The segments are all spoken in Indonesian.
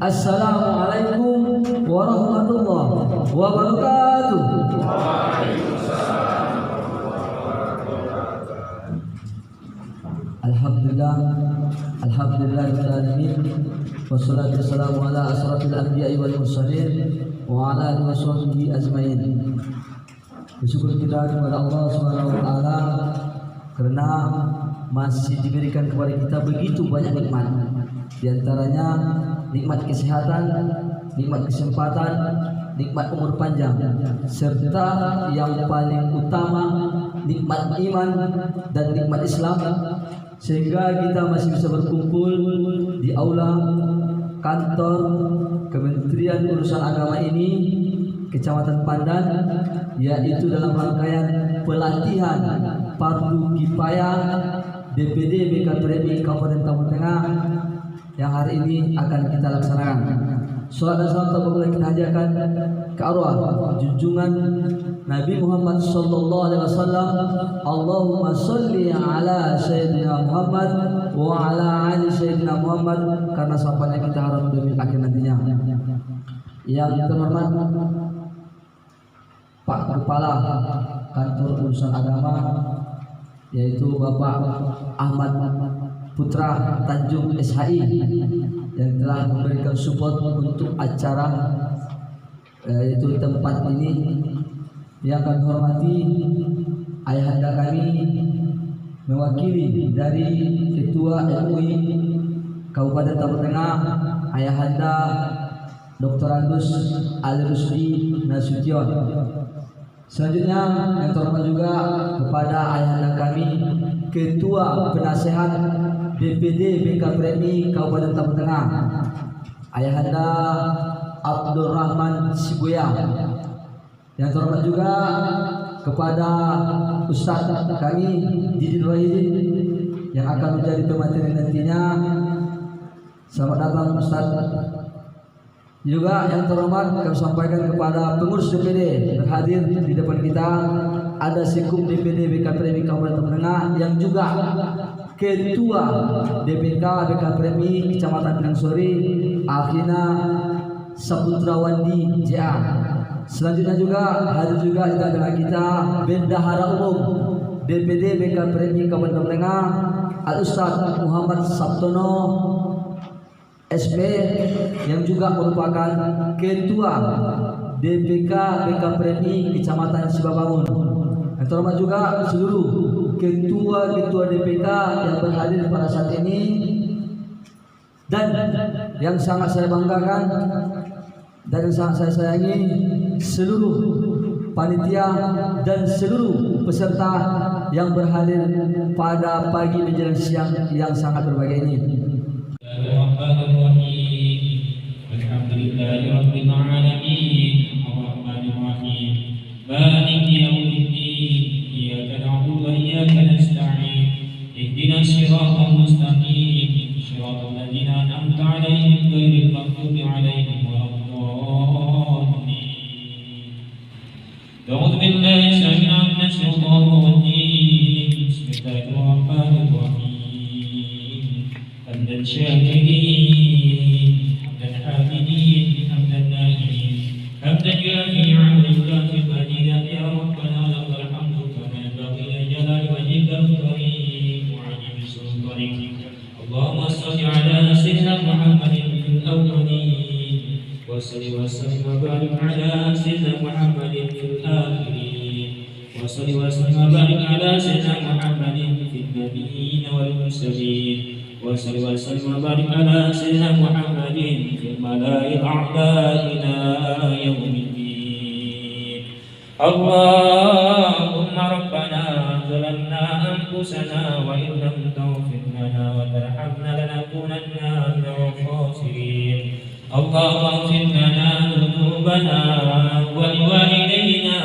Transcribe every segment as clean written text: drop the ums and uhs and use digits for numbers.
Assalamualaikum warahmatullahi wabarakatuh. Alhamdulillahirabbil alamin. Wassalatu wassalamu ala asrofil anbiya'i wal mursalin wa ala alihi washabbihi ajmain. Bersyukur kita kepada Allah Subhanahu wa taala karena masih diberikan kepada kita begitu banyak nikmat. Di antaranya nikmat kesehatan, nikmat kesempatan, nikmat umur panjang, serta yang paling utama nikmat iman dan nikmat Islam, sehingga kita masih bisa berkumpul di aula kantor Kementerian Urusan Agama ini Kecamatan Pandan, yaitu dalam rangkaian pelatihan fardu kifayah DPD BKPRMI Kabupaten Tambun Tengah yang hari ini akan kita laksanakan. Salat dan salam terbang kita hadirkan ke arwah junjungan Nabi Muhammad sallallahu alaihi wasallam. Allahumma sholli ala sayyidina Muhammad wa ala ali sayyidina Muhammad, karena sampainya kita harap demi akhir nantinya. Yang terhormat Pak Kepala Kantor Urusan Agama, yaitu Bapak Ahmad Putra Tanjung SHI, yang telah memberikan support untuk acara yaitu tempat ini. Yang kami hormati ayahanda kami mewakili dari Ketua MUI Kabupaten Tambun Tengah, ayahanda Dr. Andus Ali Rusdi Nasution. Selanjutnya yang terhormat juga kepada ayahanda kami Ketua Penasehat DPD BKPRMI Kabupaten Tambun Tengah, ayahanda Abdul Rahman Sibuya. Yang terhormat juga kepada Ustaz kami Didin Wahidin yang akan menjadi pemateri nantinya. Selamat datang Ustaz. Juga yang terhormat kami sampaikan kepada pengurus DPD berhadir di depan kita, ada Sekum DPD BKPRMI Kabupaten Tambun Tengah yang juga Ketua DPK BKPRMI Kecamatan Pinang Sori, Akhina Saputra Wandi JA. Selanjutnya juga hadir juga di tengah kita Bendahara Umum DPD BKPRMI Kabupaten Tambun Tengah, Al Ustaz Muhammad Sabtono SB, yang juga merupakan Ketua DPK BKPRMI Kecamatan Sibabangun. Yang terhormat juga seluruh ketua-ketua DPK yang berhadir pada saat ini, dan yang sangat saya banggakan dan yang sangat saya sayangi seluruh panitia dan seluruh peserta yang berhadir pada pagi menjelang siang yang sangat berbahagia ini. Alhamdulillahirabbil alamin, arrahmanir rahim, maliki yaumiddin, iyyaka na'budu wa iyyaka nasta'in, ihdinas siratal mustaqim, siratal ladzina an'amta 'alaihim ghairil maghdubi 'alaihim waladdallin. A'udzu billahi minasyaitonir rajim. Bismillahirrahmanirrahim. Hamdan syakirin, hamdan hamidin, hamdan na'imin, hamdan jafi'an lillahi fadila ya rabbana lakal hamdu kama yanbaghi li jalali wajhikal karim wa 'azimi sultanik. Allahumma shalli ala sayyidina Muhammadin fil awwalin wa salli wa sallim wa barik ala sayyidina Muhammadin fil akhirin wa salli wa sallim wa barik ala sayyidina Muhammadin fil nabiyyin wal mursalin wa salli wa sallim wa barik ala sayyidina Muhammadin fil mala'il a'la ila yaumiddin. Allahumma rabbana zalamna anfusana wa in lam taghfir lana wa tarhamna lanakunanna minal khasirin. Allahumma ighfir lana dhunubana wa liwalidayna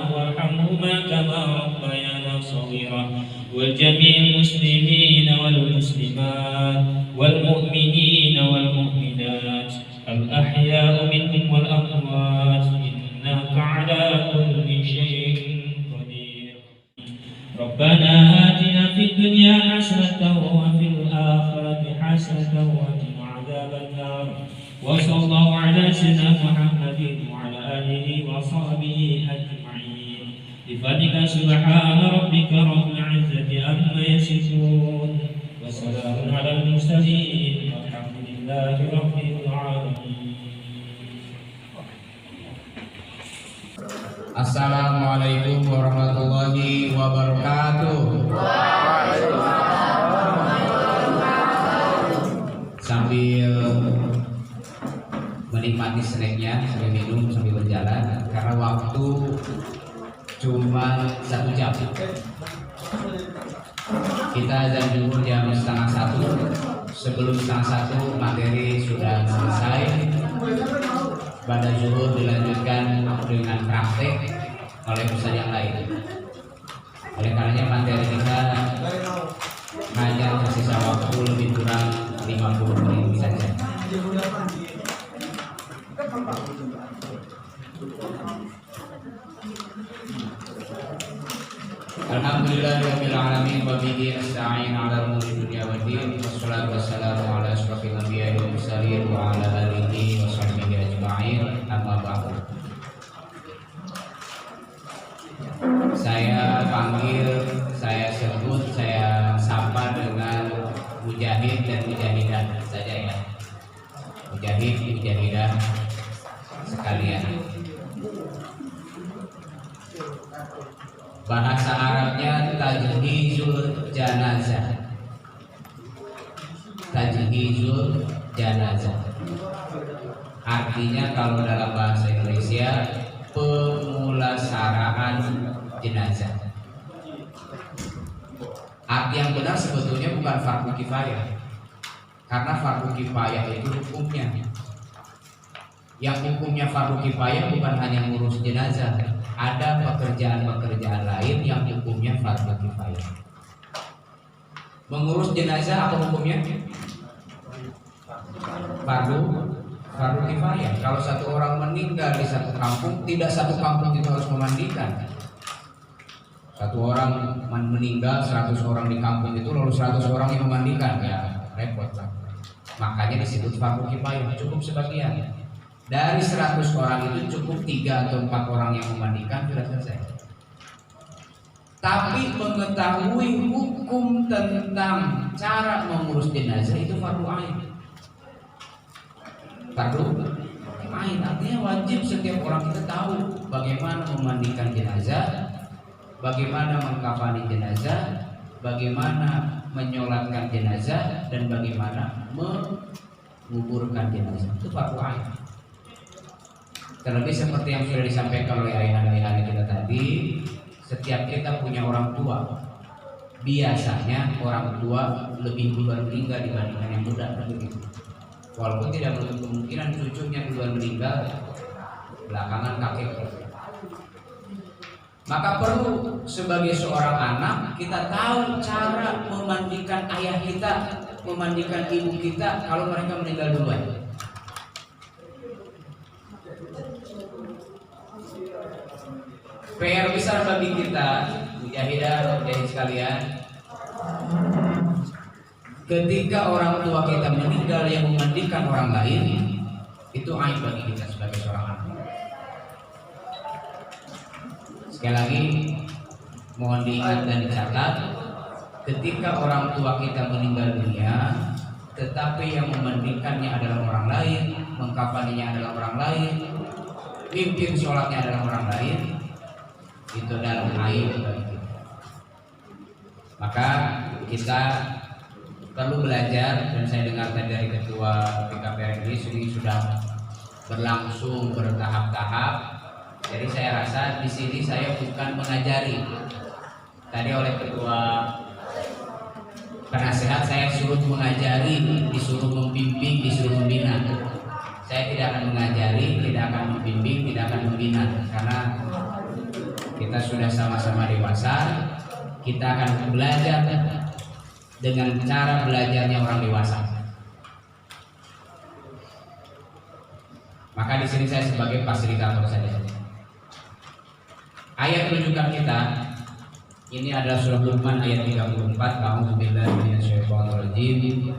warhamhuma kama rabbayana shaghira wal jami'il muslimina wal muslimat wal mu'minina wal mu'minat al ahya'u minhum wal amwat innaka ala kulli syai'in qadir. Rabbana atina fid dunya hasanatan wa fil akhirati hasanatan wa qina adzaban nar. وصلى الله على سيدنا محمد وعلى آله وصحبه أجمعين بفضلك سبحان ربك رب العزة عما يصفون وسلام على المرسلين والحمد لله رب العالمين. Assalamualaikum warahmatullahi wabarakatuh. Sambil menikmati snacknya, sambil minum, sambil berjalan, karena waktu cuma 1 jam. Kita azan zuhur jam 12:30. Sebelum 12:30 materi sudah selesai. Pada zuhur dilanjutkan dengan praktek oleh ustaz yang lain. Oleh karenanya materi kita hanya tersisa waktu lebih kurang 50 menit saja. Alhamdulillahirabbil alamin wa bihi nasta'in 'ala umuri dunya waddin. Wassalatu wassalamu 'ala asyrofil anbiya'i wal mursalin wa 'ala alihi wa sahbihi ajma'in. Amma ba'du. Saya panggil, saya sebut, saya sapa dengan mujahid dan mujahidah saja ya. Mujahid, mujahidah sekalian. Bahasa Arabnya tajhizul janazah. Tajhizul janazah. Artinya kalau dalam bahasa Indonesia pemulasaraan jenazah. Arti yang benar sebetulnya bukan fardu kifayah. Karena fardu kifayah itu hukumnya. Yang hukumnya fardu kifayah bukan hanya ngurus jenazah. Ada pekerjaan-pekerjaan lain yang hukumnya fardu kifayah. Mengurus jenazah apa hukumnya? Fardu kifayah. Kalau satu orang meninggal di satu kampung, tidak satu kampung itu harus memandikan. Satu orang meninggal, 100 orang di kampung itu lalu 100 orang yang memandikan, ya repot lah. Makanya disebut fardu kifayah, cukup sebagian. Dari 100 orang itu cukup 3 atau 4 orang yang memandikan, sudah selesai. Tapi mengetahui hukum tentang cara mengurus jenazah itu fardu ain. Fardu ain artinya wajib setiap orang kita tahu bagaimana memandikan jenazah, bagaimana mengkafani jenazah, bagaimana menyolatkan jenazah, dan bagaimana menguburkan jenazah. Itu fardu ain. Terlebih seperti yang sudah disampaikan oleh ayah-ayah kita tadi, setiap kita punya orang tua. Biasanya orang tua lebih duluan meninggal dibandingkan yang muda, begitu. Walaupun tidak menutup kemungkinan cucunya duluan meninggal, belakangan kakek. Maka perlu sebagai seorang anak kita tahu cara memandikan ayah kita, memandikan ibu kita kalau mereka meninggal duluan. PR besar bagi kita, mujahidah, mujahid sekalian. Ketika orang tua kita meninggal yang memandikan orang lain, itu aib bagi kita sebagai seorang anak. Sekali lagi, mohon diingat dan dicatat, ketika orang tua kita meninggal dunia, tetapi yang memandikannya adalah orang lain, mengkafaninya adalah orang lain, pimpin sholatnya adalah orang lain, itu adalah aib bagi kita. Maka kita perlu belajar, dan saya dengar tadi dari ketua PKPR ini sudah berlangsung bertahap-tahap. Jadi saya rasa di sini saya bukan mengajari. Tadi oleh ketua penasehat saya suruh mengajari, disuruh membimbing, disuruh membina. Saya tidak akan mengajari, tidak akan membimbing, tidak akan membina, karena kita sudah sama-sama dewasa. Kita akan belajar dengan cara belajarnya orang dewasa. Maka di sini saya sebagai fasilitator saja. Ayat rujukan kita ini adalah surah Luqman ayat 34. A'udzubillahi minasyaitonirrajim.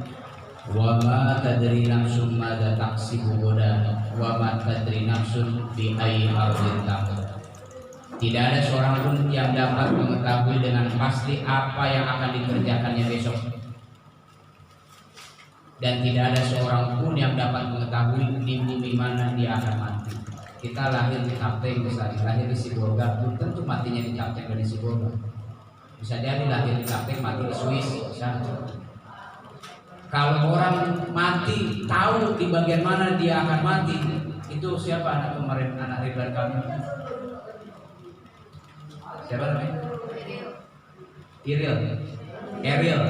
Wa ma tadri nafsun madza taksibu ghadan wa ma tadri nafsun bi ayyi ardhin tamut. Tidak ada seorang pun yang dapat mengetahui dengan pasti apa yang akan dikerjakannya besok. Dan tidak ada seorang pun yang dapat mengetahui di bumi mana dia akan mati. Kita lahir di Kapteng misalnya, lahir di Sibolga, belum tentu matinya di Kapteng dan di Sibolga. Bisa jadi lahir di Kapteng mati di Swiss, bisa. Kalau orang mati tahu di bagian mana dia akan mati, itu siapa anak kemarin, anak Ridwan kami? Siapa namanya? Ariel.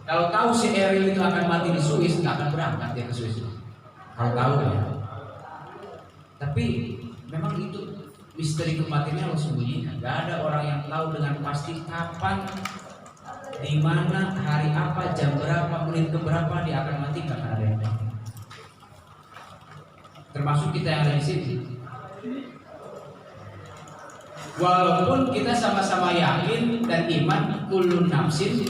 Kalau tahu si Ariel itu akan mati di Swiss, nggak akan berangkat dia ke Swiss. Kalau tahu ya. Tapi memang itu misteri kematiannya Allah sembunyikan. Nggak ada orang yang tahu dengan pasti kapan, di mana, hari apa, jam berapa, menit keberapa dia akan mati, nggak ada yang tahu. Termasuk kita yang ada di sini. Walaupun kita sama-sama yakin dan iman, kullun nafsin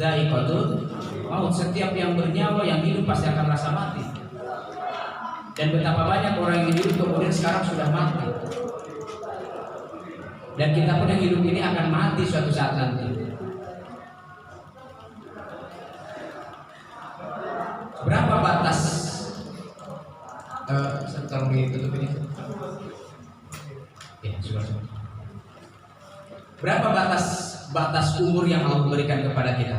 dha'iqatul maut, setiap yang bernyawa, yang hidup pasti akan merasa mati. Dan betapa banyak orang yang hidup kemudian sekarang sudah mati. Dan kita pun yang hidup ini akan mati suatu saat nanti. Berapa batas? Tolong ditutup ini. Ya, sudah. Berapa batas umur yang Allah berikan kepada kita?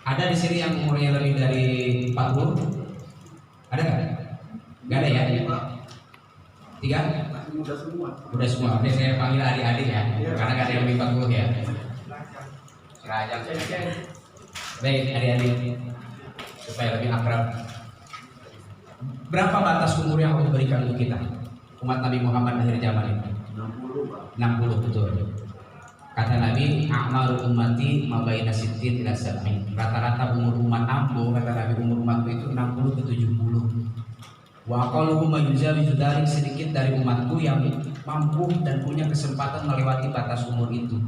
Ada di sini yang umurnya lebih dari 40? Ada nggak? Nggak ada ya? 3? Udah semua. Oke, saya panggil adik-adik ya, karena nggak ada yang lebih 40 ya. Serajang. Baik, adik-adik, supaya lebih akrab. Berapa batas umur yang Allah berikan untuk kita, umat Nabi Muhammad akhir zaman ini? 60, betul. Kata Nabi, a'maru ummati ma baina sittin ila sab'in. Rata-rata umur umat ambo, kata Nabi, umur umatku itu 60 ke 70. Wa aqalluhum yuzawizu dzalik, sedikit dari umatku yang mampu dan punya kesempatan melewati batas umur itu.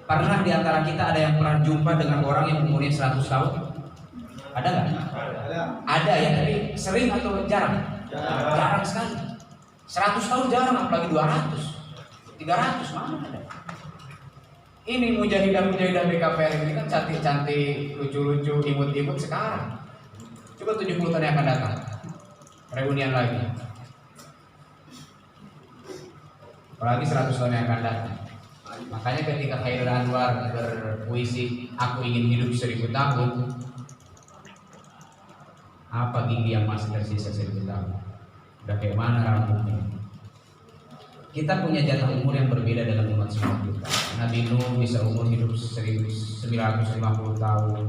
Pernah di antara kita ada yang pernah jumpa dengan orang yang umurnya 100 tahun? Ada nggak? Ada ya, tapi sering atau jarang? Jarang sekali. 100 tahun jarang, apalagi 200. 300 mana ada. Ini mujahidah BKPR ini kan cantik-cantik, lucu-lucu, imut-imut sekarang. Coba 70 tahun yang akan datang, reunian lagi. Apalagi 100 tahun yang akan datang. Makanya ketika Khairul Anwar berpuisi, aku ingin hidup 1000 tahun. Apa gigi yang masih tersisa 1000 tahun? Udah kayak mana rambutnya? Kita punya jatah umur yang berbeda dengan umat sebelum kita. Nabi Nuh bisa umur hidup 1950 tahun.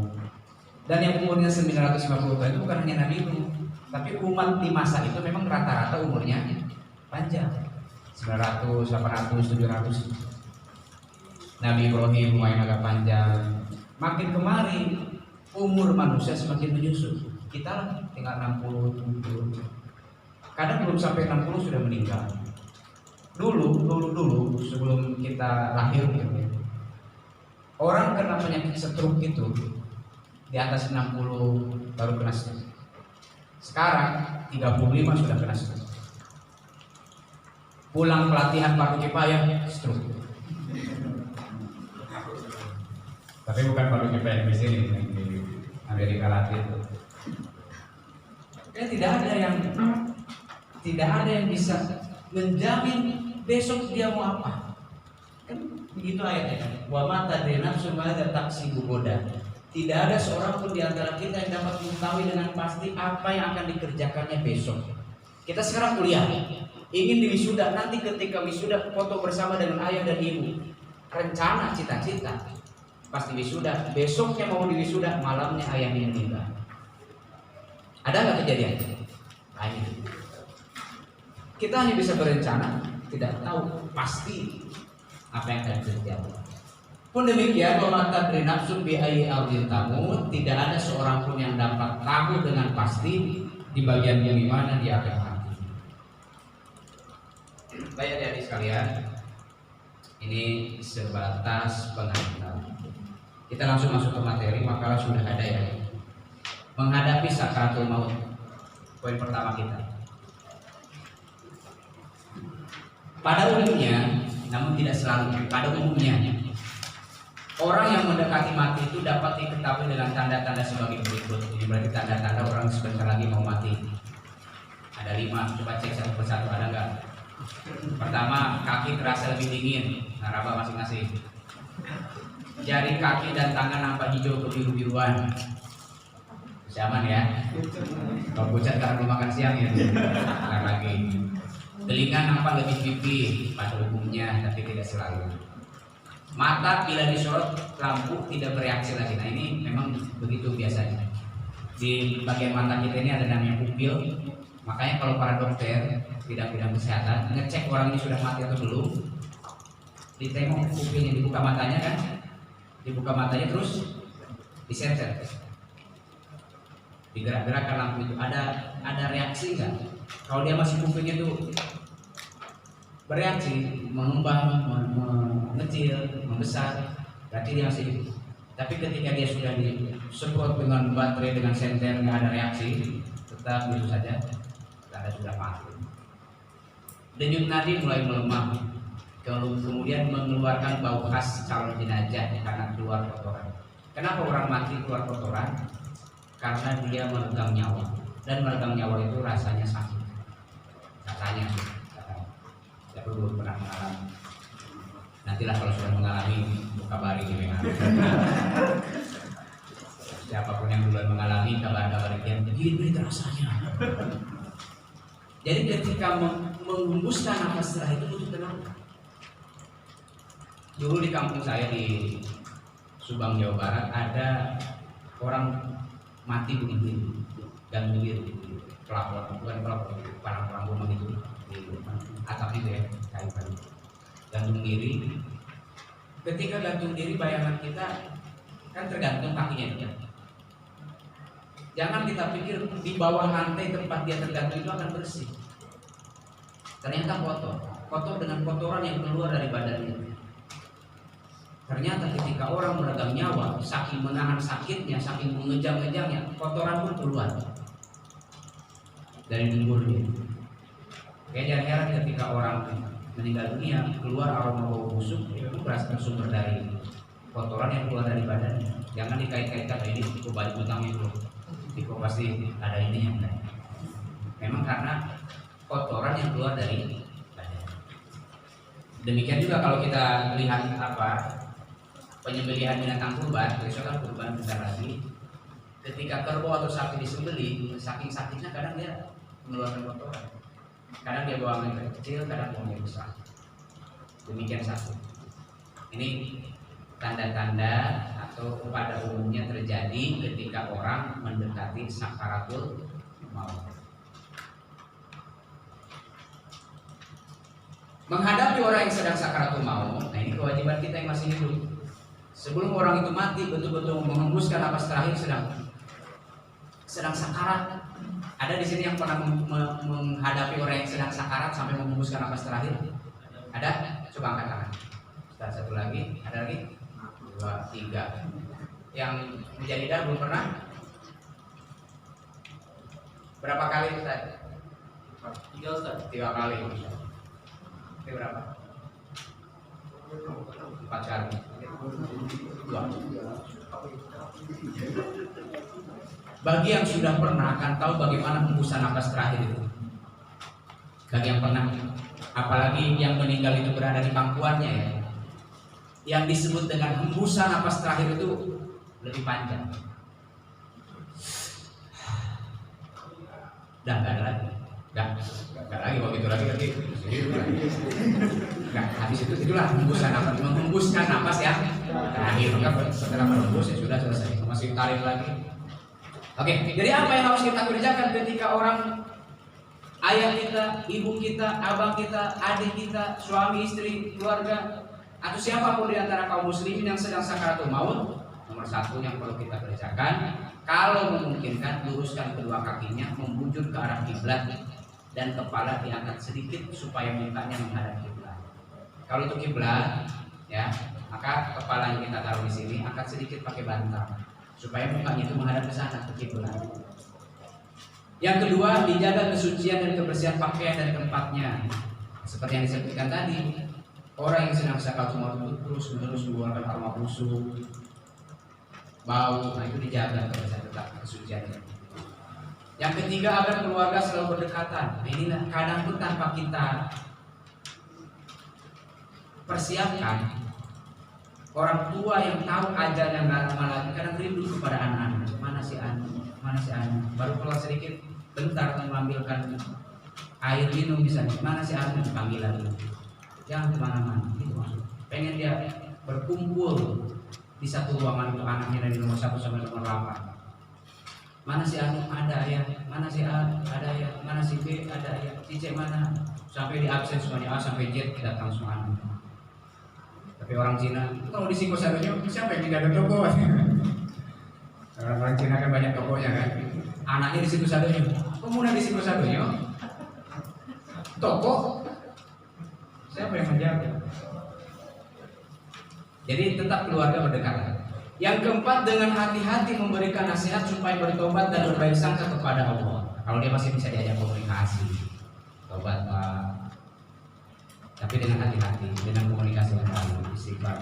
Dan yang umurnya 950 tahun itu bukan hanya Nabi Nuh, tapi umat di masa itu memang rata-rata umurnya panjang. 900, 800, 700. Nabi Ibrahim lumayan agak panjang. Makin kemari umur manusia semakin menyusut. Kita tinggal 60, 70. Kadang belum sampai 60 sudah meninggal. Dulu sebelum kita lahir gitu, orang kena penyakit stroke itu di atas 60 baru kena stroke. Sekarang 35 sudah kena stroke. Pulang pelatihan Pak Kipayah stroke. Tapi bukan Pak Kipayah di sini, di Amerika Latin. Ya, tidak ada yang bisa menjamin besok dia mau apa. Kan begitu ayatnya. Wa ma tadri nafsun madza taksibu ghadan. Tidak ada seorang pun di antara kita yang dapat mengetahui dengan pasti apa yang akan dikerjakannya besok. Kita sekarang kuliah, ingin diwisuda, nanti ketika wisuda foto bersama dengan ayah dan ibu. Rencana, cita-cita. Pasti wisuda, besoknya mau diwisuda, malamnya ayahnya meninggal. Ada nggak kejadian? Ayo. Kita hanya bisa berencana, tidak tahu pasti apa yang akan terjadi. Pun demikian, wa tadri nafsun bi ayyi ardhin tamut, tidak ada seorang pun yang dapat tahu dengan pasti di bagian bumi mana dia akan mati. Baik adik sekalian, ini sebatas pengantar. Kita langsung masuk ke materi, makalah sudah ada ya. menghadapi sakaratul maut. Poin pertama kita. Pada umumnya, namun tidak selalu, pada umumnya orang yang mendekati mati itu dapat diketahui dengan tanda-tanda sebagai berikut. Ini berarti tanda-tanda orang sebentar lagi mau mati. Ada 5, coba cek satu persatu, ada nggak? Pertama, kaki terasa lebih dingin, naraba masing-masing. Jari kaki dan tangan nampak hijau kebiru-biruan. Aman ya. Kalau pucat karena belum makan siang ya. Bentar lagi. Telinga nampak lebih pipih pada umumnya, tapi tidak selalu. Mata bila disorot lampu tidak bereaksi lagi. Nah ini memang begitu biasanya. Di bagian mata kita ini ada namanya pupil. Makanya kalau para dokter tidak bidang kesehatan ngecek orang ini sudah mati atau belum, ditengok pupilnya, dibuka matanya kan, dibuka matanya terus disetel, digerak-gerakkan lampu itu, ada reaksi nggak? Kalau dia masih pupilnya tuh bereaksi, mengembang, mengecil, membesar, berarti dia masih hidup. Tapi ketika dia sudah disemprot dengan baterai, dengan senter, nggak ada reaksi, tetap begitu saja, tanda sudah mati. Denyut nadi mulai melemah, kemudian mengeluarkan bau khas calon jenazah karena keluar kotoran. Kenapa orang mati keluar kotoran? Karena dia meregang nyawa, dan meregang nyawa itu rasanya sakit. Katanya. Saya belum pernah mengalami. Nantilah kalau sudah mengalami, kabari di WA. Siapapun yang duluan mengalami, kabar-kabar dia begini rasanya. Jadi ketika menghembuskan nafas terakhir itu butuh tenaga. Dulu di kampung saya di Subang, Jawa Barat, ada orang mati begini, dan begini, pelapor, bukan pelapor, parang-parang rumah itu di atap itu ya, kayu kayu. Gantung diri. Ketika gantung diri, bayangan kita kan tergantung kakinya dia. Jangan kita pikir di bawah lantai tempat dia tergantung itu akan bersih. Ternyata kotor dengan kotoran yang keluar dari badannya. Ternyata ketika orang meregang nyawa, saking menahan sakitnya, saking mengejang-ejangnya, kotoran pun keluar dari dengkulnya. Kayak jangan heran ketika orang meninggal dunia keluar aroma bau busuk, itu berasal bersumber dari kotoran yang keluar dari badannya. Jangan dikait-kaitkan ini balik utangnya dulu. Itu pasti ada ini yang lain. Memang karena kotoran yang keluar dari badan. Demikian juga kalau kita lihat penyembelihan binatang kurban, misalkan kurban bentar lagi, ketika kerbau atau sapi disembelih, saking sakitnya kadang dia mengeluarkan kotoran. Kadang dia buang yang kecil, kadang buang yang besar. Demikian sakit. Ini tanda-tanda atau pada umumnya terjadi ketika orang mendekati sakaratul maut. Menghadapi orang yang sedang sakaratul maut, nah ini kewajiban kita yang masih hidup. Sebelum orang itu mati, betul-betul menghembuskan napas terakhir, sedang sakarat. Ada di sini yang pernah menghadapi orang yang sedang sakarat sampai menghembuskan napas terakhir? Ada? Coba angkat tangan. Satu lagi, ada lagi? 2, 3. Yang menjadi dar belum pernah? Berapa kali Ustaz? 3 Ustaz. 3 kali. Ini berapa? 4 kali. 2. Bagi yang sudah pernah akan tahu bagaimana hembusan napas terakhir itu. Bagi yang pernah, apalagi yang meninggal itu berada di pangkuannya ya, yang disebut dengan hembusan napas terakhir itu lebih panjang. Dah nggak ada lagi, nggak lagi begitu lagi nanti. Nggak habis itu itulah hembusan napas, menghembuskan napas ya. Terakhir maka setelah menghembus ya sudah selesai, masih tarik lagi. Oke, jadi apa yang harus kita kerjakan ketika orang ayah kita, ibu kita, abang kita, adik kita, suami, istri, keluarga, atau siapapun di antara kaum muslimin yang sedang sakaratul maut? Nomor 1 yang perlu kita kerjakan, kalau memungkinkan luruskan kedua kakinya membujur ke arah kiblat dan kepala diangkat sedikit supaya mukanya menghadap kiblat. Kalau itu kiblat, ya, maka kepala yang kita taruh di sini angkat sedikit pakai bantal. supaya mukanya itu menghadap ke sana, ke kiblat. Yang kedua, dijaga kesucian dan kebersihan pakaian dan tempatnya. Seperti yang disebutkan tadi, orang yang sedang sakaratul maut itu terus-menerus mengeluarkan aroma busuk, bau, nah itu dijaga kebersihan tetap kesuciannya. Yang ketiga, agar keluarga selalu berdekatan. Nah, inilah kadang pun tanpa kita persiapkan, orang tua yang tahu ajal yang lama lagi kadang rindu kepada anak-anak. Mana si anu, mana si anu, baru keluar sedikit, bentar mengambilkan air minum misalnya, mana si anu, panggil lagi. Jangan kemana-mana, itu maksud. Pengen dia berkumpul di satu ruangan untuk anaknya dari nomor 1 sampai nomor 8. Mana si anu, ada ya, mana si A, ada ya, mana si B, ada ya, si C mana, sampai di absen semuanya A sampai Z datang semua anak. Tapi orang Cina, kalau di Singosaranya siapa yang tidak ada toko? Orang Cina kan banyak tokonya kan. Anaknya di situ sadonya, pemuda di situ sadonya, toko, siapa yang menjaga? Jadi tetap keluarga berdekatan. Yang keempat, dengan hati-hati memberikan nasihat supaya bertobat dan berbaik sangka kepada Allah. Kalau dia masih bisa diajak komunikasi, tobat Pak. Tapi dengan hati-hati, dengan komunikasi yang baik, istighfar,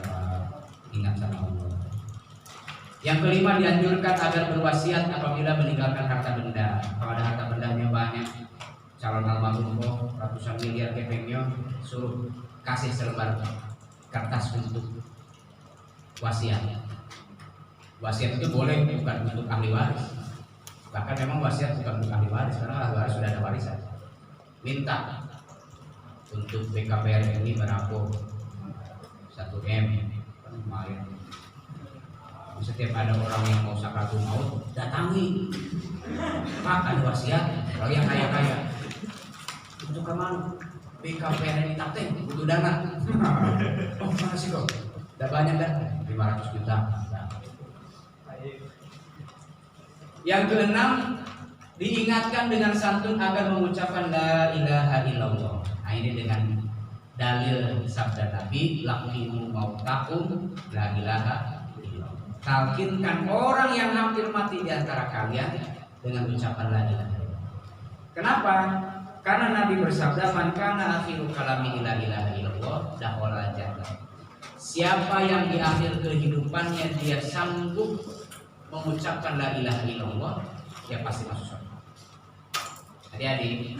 ingat sama Allah. Yang kelima, dianjurkan agar berwasiat apabila meninggalkan harta benda. Kalau ada harta bendanya banyak, calon almarhum ratusan miliar kepengnya, suruh kasih selembar kertas untuk wasiat. Wasiat itu boleh bukan untuk ahli waris. Bahkan memang wasiat bukan untuk ahli waris, karena ahli waris sudah ada warisan. Minta untuk BKPR ini berapa 1 M lumayan. Setiap ada orang yang mau sakaratul maut, datangi, Pak ada wasiat. Kalau yang kaya-kaya untuk kemana? BKPR ini tak butuh dana. Oh makasih kok, udah banyak dah, 500 juta. Yang keenam, diingatkan dengan santun agar mengucapkan la ilaha illallah. Nah ini dengan dalil sabda Nabi, laqimu mautakum la ilaha illallah. Talkinkan orang yang hampir mati di antara kalian dengan ucapan la ilaha illallah. Kenapa? Karena Nabi bersabda, man kana akhiru kalami la ilaha illallah dakhala jannah. Siapa yang di akhir kehidupannya dia sanggup mengucapkan la ilaha illallah, dia pasti masuk surga. Adik-adik,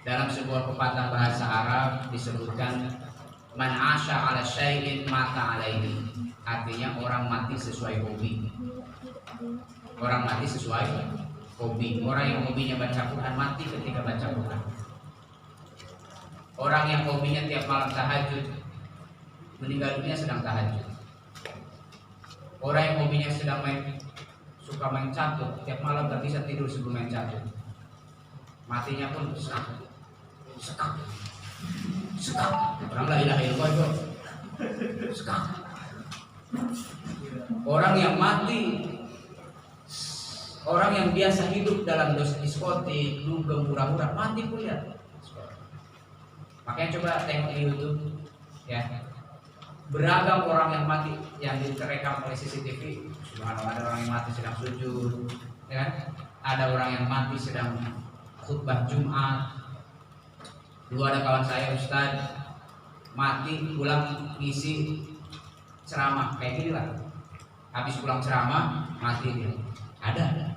dalam sebuah pepatah bahasa Arab disebutkan man asya ala syai'in mata alaihi. Artinya orang mati sesuai hobi. Orang mati sesuai hobi. Orang yang hobinya baca Quran mati ketika baca Quran. Orang yang hobinya tiap malam tahajud meninggal dunia sedang tahajud. Orang yang hobinya sedang suka main catur, tiap malam gak bisa tidur sebelum main catur, matinya pun sekak. Orang la ilaha illallah itu sekak. Orang yang mati, orang yang biasa hidup dalam diskotik, dugem, hura-hura, mati pun ya. Makanya coba tengok di YouTube ya. Beragam orang yang mati yang direkam oleh CCTV. Subhanallah, ada orang yang mati sedang sujud, ya kan? Ada orang yang mati sedang khutbah Jumat. Dulu ada kawan saya Ustaz mati pulang ngisi ceramah kayak gini lah. Habis pulang ceramah mati dia. Ada,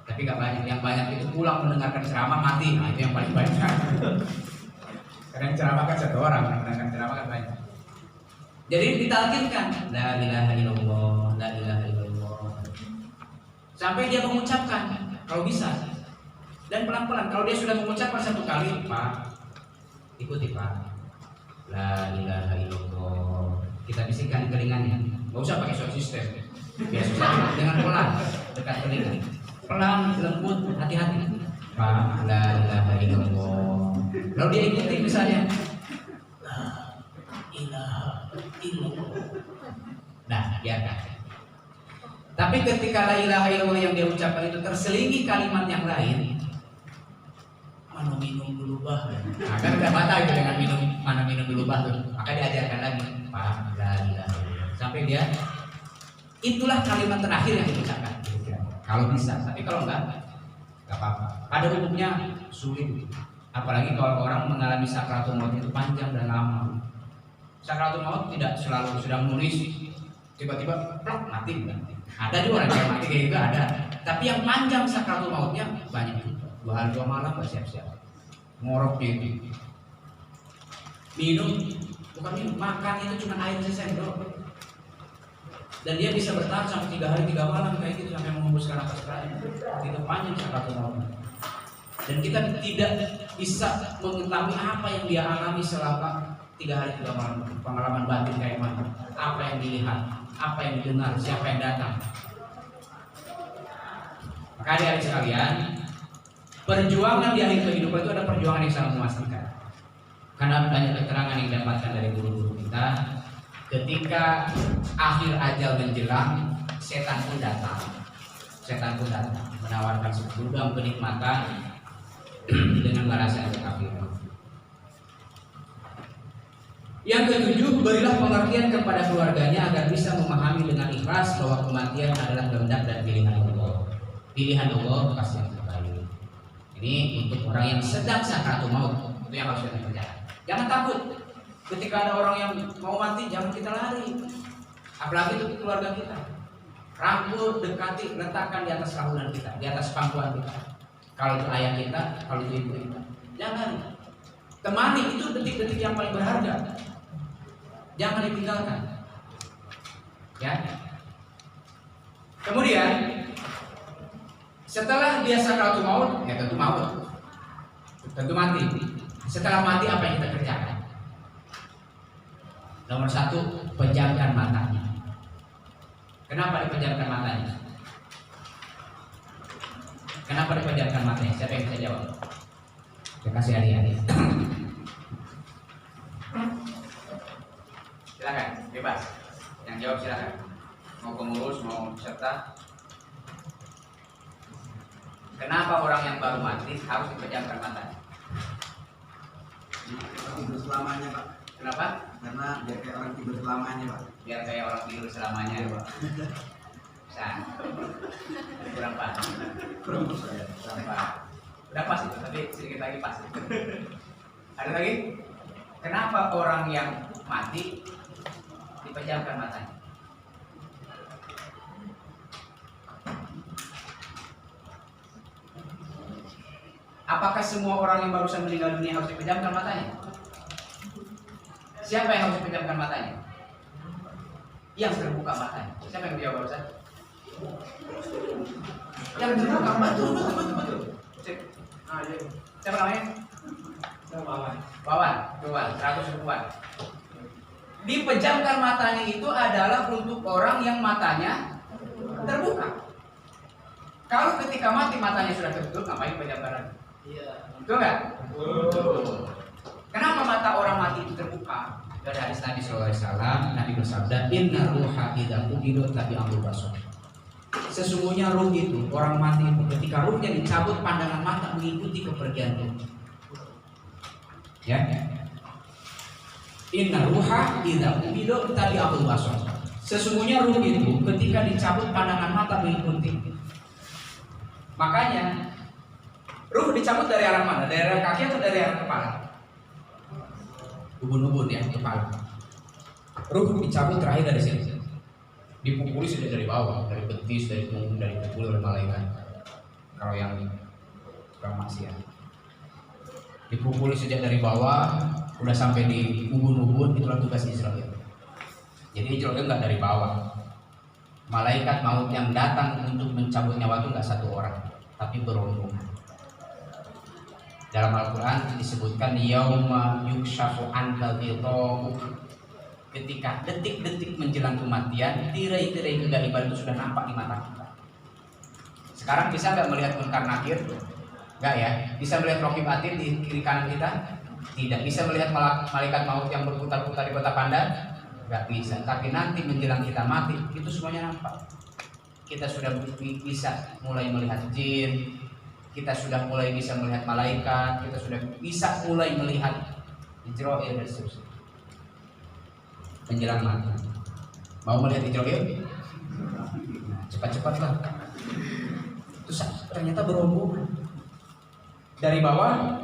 tapi nggak banyak. Yang banyak itu pulang mendengarkan ceramah mati. Nah itu yang paling banyak. Karena ceramah kan 1 orang, mendengarkan ceramah kan banyak. Jadi ditalkinkan la ilaha illallah, la ilaha illallah, sampai dia mengucapkan kalau bisa. Dan pelan-pelan, kalau dia sudah mengucapkan 1 kali, Pak, ikuti Pak, la ilaha illallah. Kita bisikkan di telinganya, nggak usah pakai sound system, biasa saja dengan pelan dekat telinga, pelan, lembut, hati-hati. Pak, la ilaha illallah. Lalu dia ikuti misalnya, nah, biarkan. Tapi ketika la ilaha illallah yang dia ucapkan itu terselingi kalimat yang lain, mana minum dulu bah. Nah, kan udah batal itu dengan minum, mana minum dulu bah tuh. Maka diajarkan lagi, Pak, la ilaha illallah. Sampai dia Itulah kalimat terakhir yang diucapkan. Kalau bisa, tapi kalau enggak apa-apa. Pada umumnya sulit. Apalagi kalau orang mengalami sakratul maut itu panjang dan lama. Sakratul maut tidak selalu sudah menulis tiba-tiba plak mati. Ada juga orang yang mati kayak gitu ada. Tapi yang panjang sakratul mautnya banyak juga. 2 hari 2 malam nggak siap-siap. Ngorok gitu. Minum, bukan minum, makan itu cuma air sesendok. Dan dia bisa bertahan sampai 3 hari 3 malam kayak gitu sampai menghembuskan nafas terakhir. Itu panjang sakratul maut. Dan kita tidak bisa mengetahui apa yang dia alami selama 3 hari 3 malam. Pengalaman batin kayak mana? Apa yang dilihat? Apa yang didengar? Siapa yang datang? Maka adik-adik sekalian, perjuangan di akhir kehidupan itu ada perjuangan yang sangat memastikan. Karena banyak keterangan yang didapatkan dari guru-guru kita, ketika akhir ajal menjelang, setan pun datang. Setan pun datang menawarkan segudang kenikmatan dengan balasan yang kafir. Yang ketujuh, berilah pengertian kepada keluarganya agar bisa memahami dengan ikhlas bahwa kematian adalah kehendak dan pilihan Allah. Pilihan Allah pasti yang terbaik. Ini untuk orang yang sedang sakratul maut, itu yang harus kita kerjakan. Jangan takut. Ketika ada orang yang mau mati, jangan kita lari. Apalagi itu keluarga kita. Rangkul, dekati, letakkan di atas kahunan kita, di atas pangkuan kita. Kalau itu ayah kita, kalau itu ibu kita, jangan. Temani, itu detik-detik yang paling berharga. Jangan ditinggalkan. Ya. Kemudian setelah dia sakratul maut, ya tentu maut, tentu mati. Setelah mati apa yang kita kerjakan? Nomor 1, pejamkan matanya. Kenapa dipejamkan matanya? Kenapa dipejamkan matanya? Siapa yang bisa jawab? Saya kasih adik-adik. Silakan, bebas. Yang jawab silakan. Mau pengurus, mau peserta. Kenapa orang yang baru mati harus dipejamkan matanya? Tidur selamanya, Pak. Kenapa? Karena biar kayak orang tidur selamanya, Pak. Biar kayak orang tidur selamanya, Pak. Kurang pas. Kurang saya. Kurang pas. Udah pas itu, tapi sedikit lagi pas. Ada lagi? Kenapa orang yang mati dipejamkan matanya? Apakah semua orang yang barusan meninggal dunia harus dipejamkan matanya? Siapa yang harus dipejamkan matanya? Yang terbuka matanya. Siapa yang menjawab barusan? Yang terbuka, betul. Siapa namanya? Wawan, 100 ribuan. Dipejamkan matanya itu adalah untuk orang yang matanya terbuka. Kalau ketika mati matanya sudah tertutup, ngapain pejamkan lagi? Iya. Betul nggak? Betul. Kenapa mata orang mati itu terbuka? Dari hadis Nabi SAW, Nabi bersabda, Inna ruha idza qubida tabi'ahu basar. Sesungguhnya ruh itu, orang mati itu, ketika ruhnya dicabut, pandangan mata mengikuti kepergian ruh. Ya. Inna ruha idza qubida tabi'ahu basar. Sesungguhnya ruh itu, ketika dicabut, pandangan mata mengikuti. Makanya ruh dicabut dari arah mana? Dari arah kaki atau dari arah kepala? Ubun-ubun ya, kepala. Ruh dicabut terakhir dari sini. Dipukuli sudah dari bawah, dari betis, dari punggung, dari dipukuli oleh malaikat. Kalau yang kurang maksiat. Dipukuli sejak dari bawah, udah sampai di ubun-ubun, itulah tugas Israel. Jadi Israel nggak dari bawah. Malaikat maut yang datang untuk mencabut nyawa itu nggak satu orang, tapi berombongan. Dalam Al-Quran disebutkan yauma yukshafu anka ghita'u. Ketika detik-detik menjelang kematian, tirai-tirai kegaiban itu sudah nampak di mata kita. Sekarang bisa nggak melihat munkar nakir? Nggak ya. Bisa melihat raqib atid di kiri kanan kita? Tidak. Bisa melihat malaikat maut yang berputar-putar di kota Pandan? Nggak bisa. Tapi nanti menjelang kita mati, itu semuanya nampak. Kita sudah bisa mulai melihat jin. Kita sudah mulai bisa melihat malaikat, kita sudah bisa mulai melihat Israil dan seterusnya. Menjelang mati. Mau melihat Israil? Cepat-cepatlah. Terus ternyata berombongan dari bawah,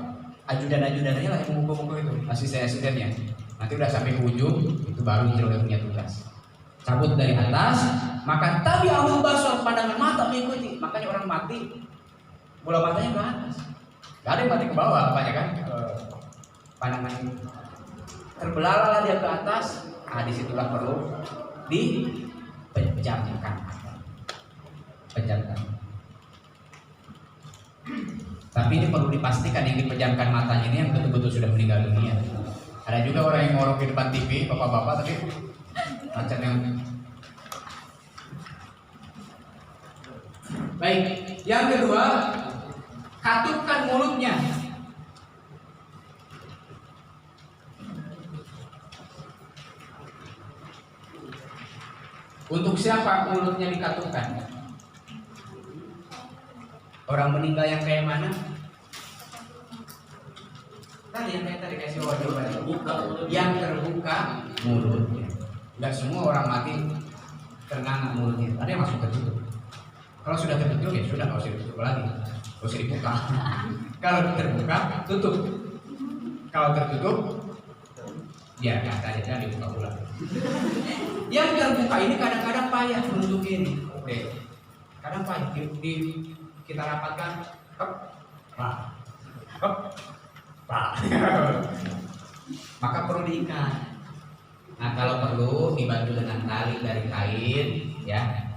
ajudan-ajudannya lah yang mengumpul-ngumpul itu, asisten-asistennya. Nanti udah sampai ke ujung, itu baru Hijrul punya tugas. Cabut dari atas, maka tabi'ahul basar, pandangan mata mengikuti. Makanya orang mati, bola matanya ke atas. Gak ada yang mati ke bawah, apanya kan? Pandangan terbelalalah dia ke atas. Nah, disitulah perlu dipejamkan. Pejamkan. Tapi ini perlu dipastikan yang dipejamkan matanya ini yang betul-betul sudah meninggal dunia. Ada juga orang yang ngorok di depan TV, bapak-bapak, tapi macam yang baik. Yang kedua, katupkan mulutnya. Untuk siapa mulutnya dikatupkan? Orang meninggal yang kayak mana? Tadi yang kayak tadi kasih jawaban. Yang terbuka mulutnya. Enggak semua orang mati ternganga mulutnya. Ada yang masuk tertutup. Kalau sudah tertutup ya sudah, nggak usah ditutup lagi, nggak usah dibuka. Kalau terbuka tutup. Kalau tertutup ya aja jangan dibuka ulang. Yang terbuka ini kadang-kadang payah menutup ini. Oke. Kadang payah kita rapatkan, maka perlu diikat. Nah kalau perlu dibantu dengan tali dari kain, ya,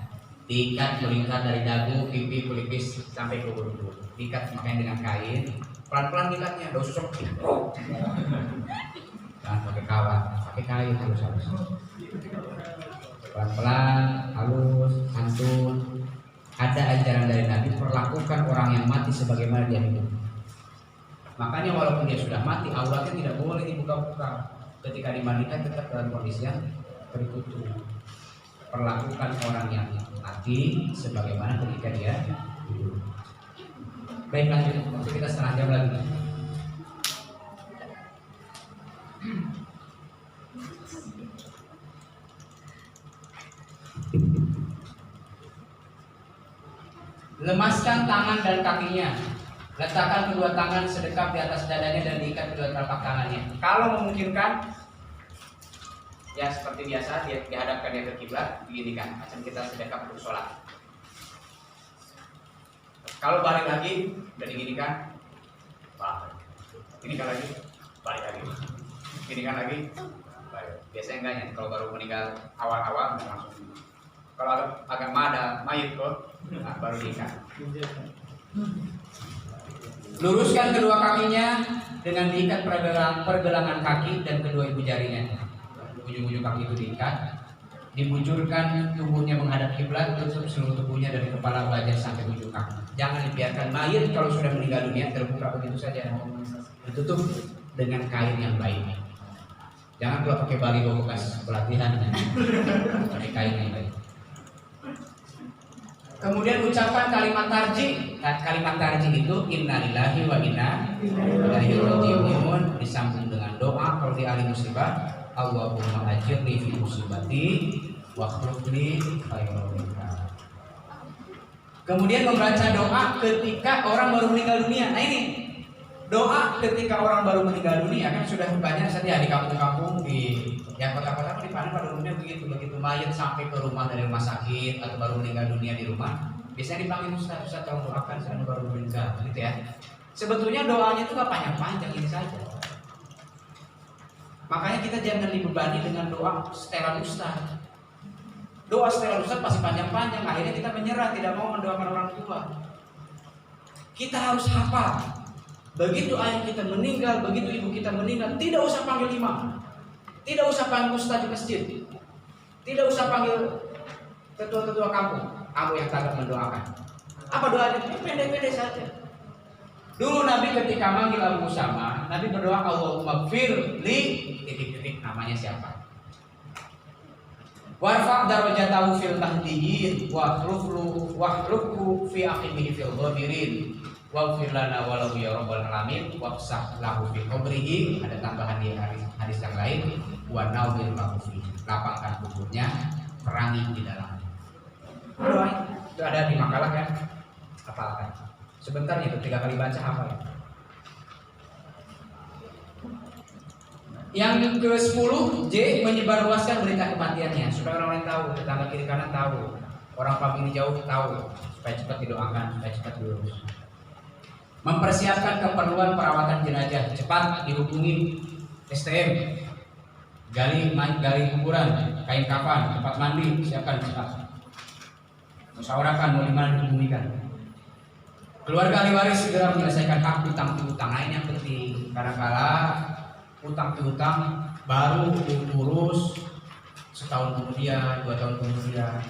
diikat melingkar dari dagu, pipi, pelipis sampai ke bulu. Diikat makanya dengan kain, pelan-pelan ikatnya, dosok. Jangan pakai kawat, pakai kain halus. Pelan-pelan, halus, santun. Ada ajaran dari Nabi, perlakukan orang yang mati sebagaimana dia hidup. Makanya walaupun dia sudah mati, auratnya tidak boleh dibuka-buka. Ketika dimandikan tetap dalam kondisi yang tertutup. Perlakukan orang yang mati sebagaimana ketika dia hidup. Baik, lanjut. Waktu kita setengah jam lagi. Lemaskan tangan dan kakinya. Letakkan kedua tangan sedekap di atas dadanya dan diikat kedua telapak tangannya. Kalau memungkinkan, ya seperti biasa dia dihadapkan dia ke kiblat, beginikan, macam kita sedekap untuk sholat. Kalau balik lagi, udah diginikan, balik. Ginikan lagi, balik lagi. Ginikan lagi, balik. Biasanya enggak ya, kalau baru meninggal awal-awal langsung. Kalau agak ada mayit kok, nah, baru diikat. Luruskan kedua kakinya dengan diikat pergelangan kaki dan kedua ibu jarinya. Ujung-ujung kaki itu diikat. Dibujurkan tubuhnya menghadap kiblat, tutup seluruh tubuhnya dari kepala wajah sampai ujung kaki. Jangan dibiarkan mayit kalau sudah meninggal dunia terbuka begitu saja. Ditutup dengan kain yang baik. Jangan pula pakai baliho bekas pelatihan. Pakai kain yang baik. Kemudian ucapan kalimat tarjih. Nah, kalimat tarjih itu innalillahi wa inna ilaihi raji'un disambung dengan doa kalau di ahli musibah, Allahumma ajirni fi musibati wa akhlifni khairan minha. Kemudian membaca doa ketika orang baru meninggal dunia. Nah ini doa ketika orang baru meninggal dunia kan sudah banyak saja di kampung-kampung di yang kota-kota di Padang pada umumnya begitu mayat sampai ke rumah dari rumah sakit atau baru meninggal dunia di rumah biasanya dipanggil Ustaz tolong doakan saya baru meninggal gitu ya. Sebetulnya doanya itu gak panjang-panjang ini saja. Makanya kita jangan dibebani dengan doa setelan Ustaz. Doa setelan Ustaz pasti panjang-panjang, akhirnya kita menyerah tidak mau mendoakan orang tua. Kita harus hafal. Begitu ayah kita meninggal, begitu ibu kita meninggal, tidak usah panggil imam. Tidak usah panggil ustaz di masjid. Tidak usah panggil ketua-ketua kampung. Kamu yang tagak mendoakan. Apa doanya? Pendek-pendek saja. Dulu Nabi ketika manggil Abu Usama, Nabi berdoa Allahumma gfir li titik-titik namanya siapa? Warfa' darajatahu fil mahdiyyin wa khluqhu fi aqibihi fil ghabirin. Waghfir lana walau ya rabbal alamin wafsah lahu fi qabrihi. Ada tambahan di hadis yang lain wa nawwir lahu fi, lapangkan kuburnya, perangi di dalamnya. Doain. Itu ada di makalah kan? Hafalkan. Sebentar itu 3 kali baca hafal. Yang ke-10, J, menyebarluaskan berita kematiannya supaya orang lain tahu, tetangga kiri kanan tahu, orang famili jauh tahu, supaya cepat didoakan, supaya cepat diurus. Mempersiapkan keperluan perawatan jenazah, cepat dihubungi STM, gali kuburan, kain kafan, tempat mandi, siapkan cepat. Musyawarahkan mau dimana dihubungikan. Keluarga ahli waris segera menyelesaikan hak utang piutang. Nah, ini yang penting. Kadang-kala utang piutang baru diurus setahun kemudian, 2 tahun kemudian.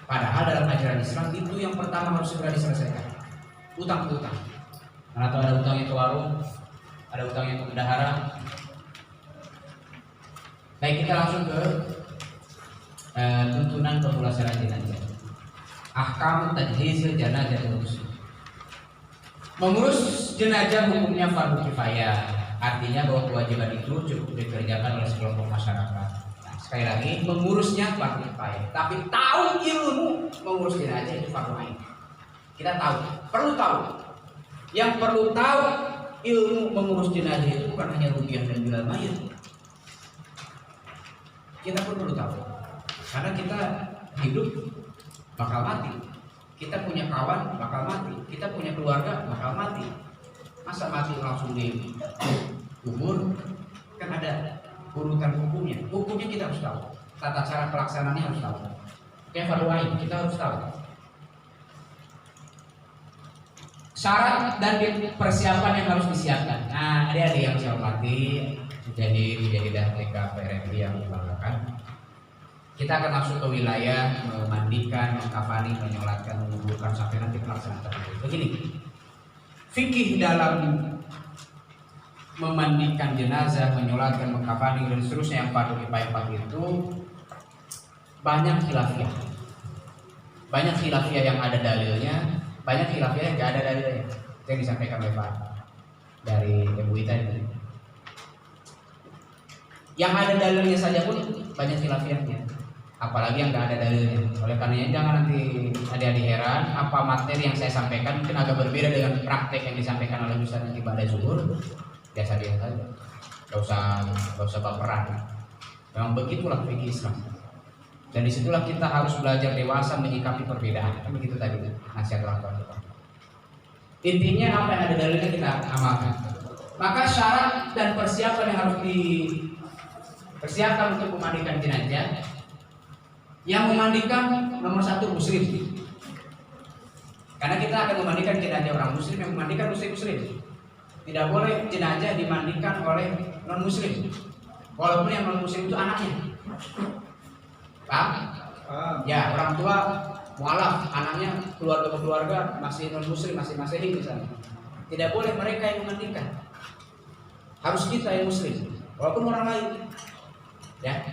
Padahal dalam ajaran Islam itu yang pertama harus segera diselesaikan. Utang piutang. Karena atau ada utang yang ke warung, ada utang yang ke bendahara. Baik, kita langsung ke tuntunan pemulasaran jenazah. Ahkam tajhizil janazah muslim. Mengurus jenazah hukumnya fardu kifayah, artinya bahwa kewajiban itu cukup dikerjakan oleh sekelompok masyarakat. Nah, sekali lagi, mengurusnya fardu kifayah, tapi tahu ilmu mengurus jenazah itu fardu ain. Kita tahu, perlu tahu. Yang perlu tahu ilmu mengurus jenazah itu bukan hanya ruqyah dan bilal mayit. Kita pun perlu tahu, karena kita hidup bakal mati. Kita punya kawan bakal mati, kita punya keluarga bakal mati. Masa mati langsung di kubur? Kan ada urutan hukumnya. Hukumnya kita harus tahu, tata cara pelaksanaannya harus tahu. Kayak fardu ain kita harus tahu. Syarat dan persiapan yang harus disiapkan. Nah, adik-adik yang saya hormati, jadi TK PRMI yang dibanggakan. Kita akan masuk ke wilayah memandikan, mengkafani, menyolatkan, menguburkan sampai nanti pelaksanaan terakhir. Begini, fikih dalam memandikan jenazah, menyolatkan, mengkafani dan seterusnya yang fardu kifayah itu banyak khilafiyah. Banyak khilafiyah yang ada dalilnya, banyak khilafiyah yang tidak ada dalilnya. Yang disampaikan oleh Pak dari Ibu Ita ini. Yang ada dalilnya saja pun banyak khilafiyahnya, apalagi yang nggak ada dalilnya. Oleh karenanya jangan nanti adik-adik heran apa materi yang saya sampaikan mungkin agak berbeda dengan praktek yang disampaikan oleh Ustaz nanti pada zuhur. Biasa-biasa saja, nggak usah baperan. Memang begitulah fikih Islam. Dan disitulah kita harus belajar dewasa menyikapi perbedaan. Kan begitu tadi nasihat orang tua kita. Intinya apa yang ada dalilnya kita amalkan. Maka syarat dan persiapan yang harus dipersiapkan untuk memandikan jenazah. Yang memandikan nomor 1 muslim. Karena kita akan memandikan jenazah orang muslim, yang memandikan muslim. Tidak boleh jenazah dimandikan oleh non muslim. Walaupun yang non muslim itu anaknya. Paham? Ya, orang tua mualaf, anaknya keluarga masih non muslim, masih masehi misalnya. Tidak boleh mereka yang memandikan. Harus kita yang muslim. Walaupun orang lain. Ya.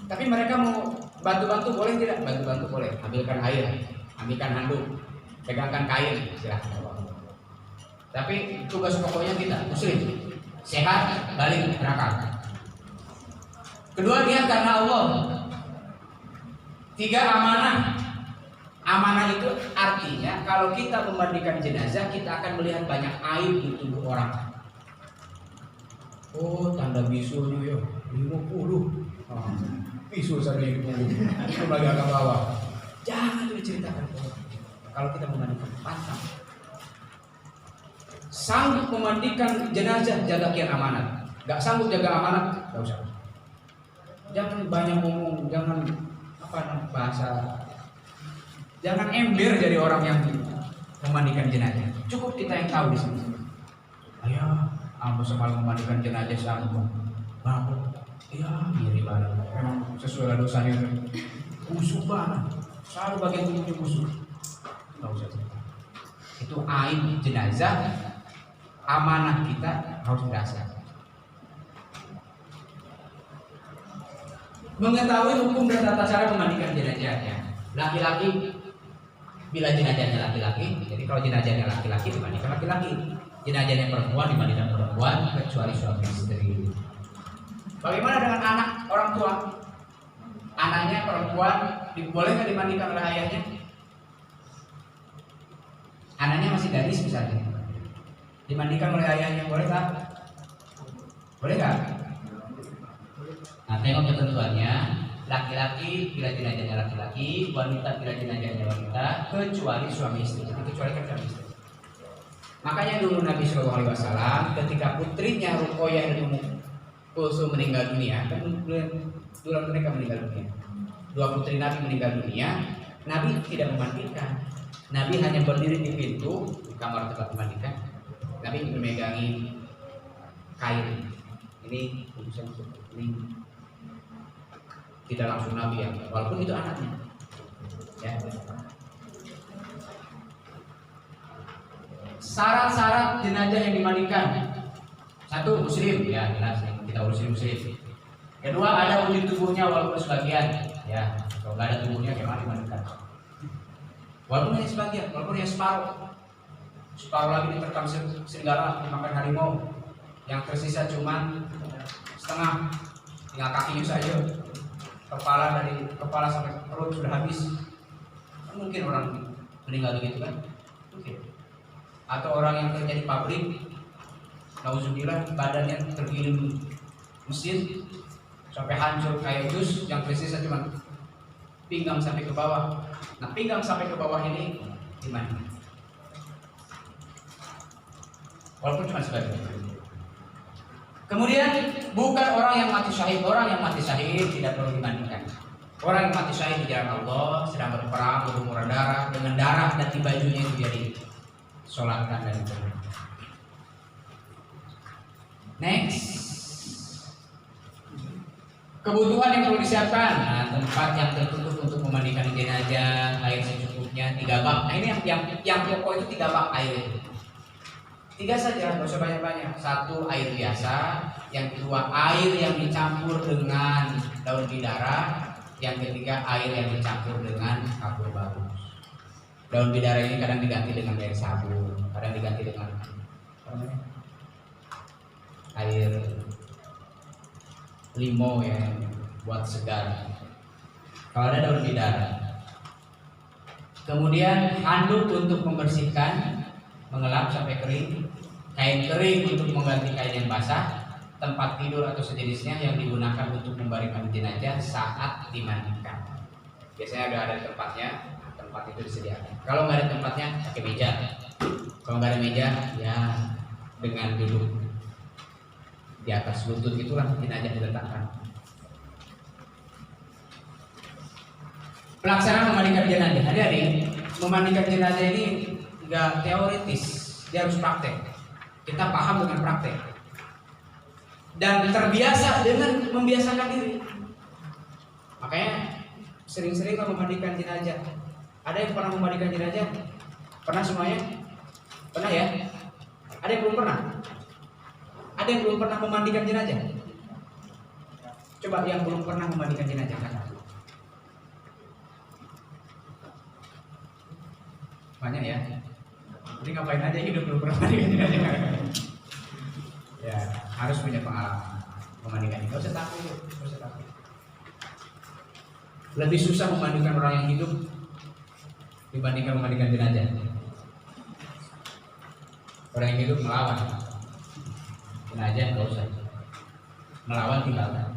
Tapi mereka mau bantu-bantu boleh tidak? Bantu-bantu boleh. Ambilkan air, ambilkan handuk, pegangkan kain, silahkan. Tapi tugas pokoknya kita muslim, sehat, balik berangkat. Kedua, niat karena Allah. 3, amanah. Amanah itu artinya kalau kita memandikan jenazah kita akan melihat banyak aib di tubuh orang. Oh, tanda bisunya ya 50. Bisul saja 50. Itu lagi agak bawah. Jangan diceritakan kalau kita memandikan pantang. Sanggup memandikan jenazah, jaga kian amanat. Gak sanggup jaga amanat, gak usah. Jangan banyak ngomong, jangan jangan ember jadi orang yang memandikan jenazah. Cukup kita yang tahu di sini. Ayah, aku semalam memandikan jenazah sanggup. Bapak, iya mirip banget. Memang sesuai dosanya. Busuk banget. Selalu bagian tubuhnya busuk. Gak usah. Itu aib jenazah. Amanah kita harus dirasa. Mengetahui hukum dan tata cara memandikan jenazahnya. Laki-laki, bila jenazahnya laki-laki, jadi kalau jenazahnya laki-laki dimandikan laki-laki. Jenazahnya perempuan dimandikan perempuan, kecuali suami istri. Bagaimana dengan anak orang tua? Anaknya perempuan boleh nggak dimandikan oleh ayahnya? Anaknya masih gadis misalnya, dimandikan oleh ayahnya, boleh nggak? Boleh nggak? Nah, tengok ketentuannya. Laki-laki bila jenazahnya laki-laki, wanita bila jenazahnya wanita, kecuali suami istri. Jadi kecuali suami istri. Makanya dulu Nabi Shallallahu Alaihi Wasallam ketika putrinya Ruqayyah dan Ummu Kulsum meninggal dunia, kan dua mereka meninggal dunia, dua putri Nabi meninggal dunia, Nabi tidak memandikan. Nabi hanya berdiri di pintu di kamar tempat memandikan. Nabi memegangi kain. Ini tidak langsung Nabi ya, walaupun itu anaknya. Ya. Syarat-syarat jenazah yang dimandikan. Satu, muslim, ya jelas kita urusin muslim. Kedua, ada wujud tubuhnya walaupun sebagian, ya kalau nggak ada tubuhnya gimana dimandikan? Walaupun hanya sebagian, walaupun hanya separuh lagi diterkam serigala dimakan harimau, yang tersisa cuman setengah, tinggal kakinya saja. Kepala dari kepala sampai perut sudah habis. Mungkin orang meninggal begitu kan? Mungkin. Atau orang yang kerja di pabrik, nauzubillah, badannya tergiling mesin sampai hancur kayak jus, yang tersisa cuma pinggang sampai ke bawah. Nah, pinggang sampai ke bawah ini gimana? Walaupun cuma sebagian. Kemudian bukan orang yang mati syahid. Orang yang mati syahid tidak perlu dimandikan. Orang yang mati syahid di jalan Allah sedang berperang, berlumuran darah, dengan darah dan di bajunya itu dia disolatkan dan diperlukan. Next, kebutuhan yang perlu disiapkan. Nah, tempat yang tertutup untuk memandikan jenazah, air secukupnya, 3 bak. Nah, ini yang pokok itu 3 bak air itu. 3 saja, nggak usah banyak-banyak. 1, air biasa. Yang kedua, air yang dicampur dengan daun bidara. Yang ketiga, air yang dicampur dengan kapur bagus. Daun bidara ini kadang diganti dengan air sabun, kadang diganti dengan air limo ya, buat segar. Kalau ada daun bidara. Kemudian handuk untuk membersihkan, mengelap sampai kering, kain kering untuk mengganti kain yang basah, tempat tidur atau sejenisnya yang digunakan untuk membaringkan jenazah saat dimandikan. Biasanya ada tempatnya, tempat itu disediakan. Kalau nggak ada tempatnya, pakai meja. Kalau nggak ada meja, ya dengan duduk di atas lutut itulah jenazah diletakkan. Pelaksanaan memandikan jenazah. Adik-adik, memandikan jenazah ini nggak teoritis, dia harus praktek. Kita paham dengan praktek dan terbiasa dengan membiasakan diri. Makanya sering-sering memandikan jenazah. Ada yang pernah memandikan jenazah? Pernah semuanya? Pernah ya? Ada yang belum pernah? Ada yang belum pernah memandikan jenazah? Coba yang belum pernah memandikan jenazah kata. Banyak ya. Jadi ngapain aja hidup belum pernah memandikan jenazah? Ya, harus punya pengalaman memandikan. Gak usah takut, gak usah takut. Lebih susah memandikan orang yang hidup dibandingkan memandikan jenazah. Orang yang hidup melawan, jenazah gak usah. Melawan tinggalkan.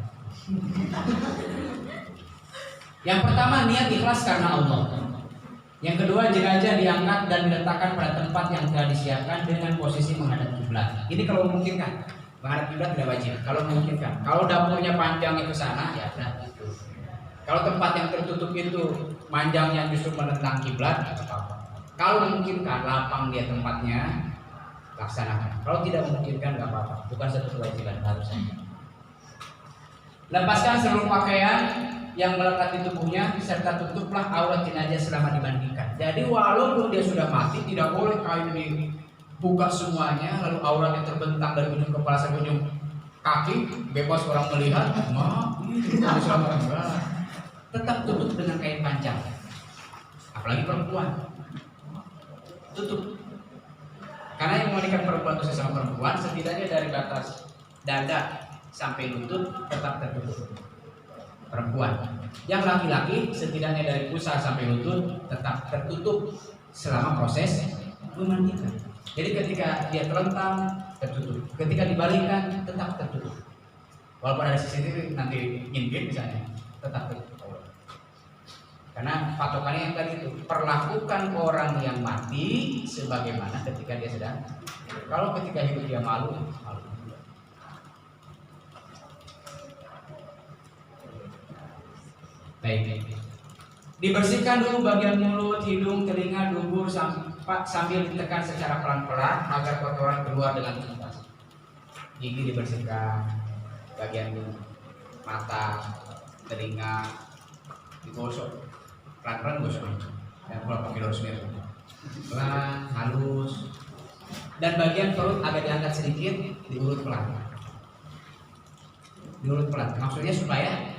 Yang pertama, niat ikhlas karena Allah. Yang kedua, jenazah diangkat dan diletakkan pada tempat yang telah disiapkan dengan posisi menghadap kiblat. Ini kalau memungkinkan. Menghadap kiblat tidak wajib. Kalau memungkinkan. Kalau dapurnya panjangnya ke sana, ya benar itu. Kalau tempat yang tertutup itu panjangnya justru menentang kiblat, tidak apa-apa. Kalau memungkinkan, lapang dia tempatnya, laksanakan. Kalau tidak memungkinkan, nggak apa-apa. Bukan satu kewajiban, harus saja. Lepaskan seluruh pakaian yang melekat di tubuhnya serta tutuplah aurat jenazah selama dimandikan. Jadi walaupun dia sudah mati, tidak boleh kain ini buka semuanya lalu auratnya terbentang dari ujung kepala sampai ujung kaki, bebas orang melihat. Tetap tutup dengan kain panjang. Apalagi perempuan. Tutup. Karena yang memandikan perempuan itu sesama perempuan, setidaknya dari batas dada sampai lutut tetap tertutup. perempuan. Yang laki-laki setidaknya dari pusar sampai lutut tetap tertutup selama proses memandikan. Jadi ketika dia terlentang tertutup, ketika dibalikkan tetap tertutup. Walaupun ada CCTV nanti ngintip misalnya, tetap tertutup. Karena patokannya yang tadi itu, perlakukan orang yang mati sebagaimana ketika dia sedang. Kalau ketika hidup dia malu. Baik. Dibersihkan dulu bagian mulut, hidung, telinga, dubur sambil ditekan secara pelan-pelan agar kotoran keluar dengan tuntas. Gigi dibersihkan, bagian mata, telinga digosok, pelan-pelan gosok. Dan kalau pakai rosmer, pelan, halus. Dan bagian perut agak diangkat sedikit, diurut pelan. Diurut pelan. Maksudnya supaya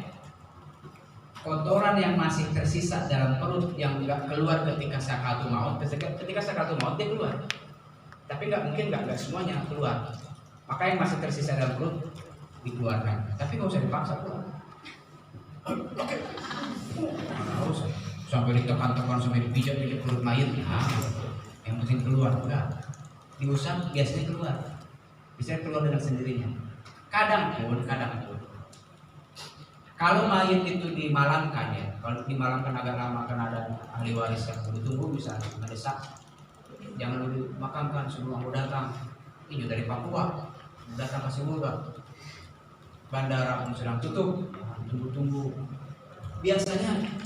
kotoran yang masih tersisa dalam perut yang nggak keluar ketika sakaratul maut, ketika sakaratul maut dia keluar, tapi nggak semuanya keluar. Maka yang masih tersisa dalam perut dikeluarkan, tapi nggak usah dipaksa keluar. Nggak usah sampai ditekan-tekan sampai dipijat perut mayat. Yang penting keluar, enggak diusap biasanya keluar, bisa keluar dengan sendirinya. Kadang pun kalau mayat itu dimalamkan ya, kalau dimalamkan agak lama kan ada ahli waris yang ditunggu bisa mendesak. Jangan dimakamkan sebelum aku datang. Ini dari Papua, datang ke Sibolga. Bandara sedang tutup, tunggu. Biasanya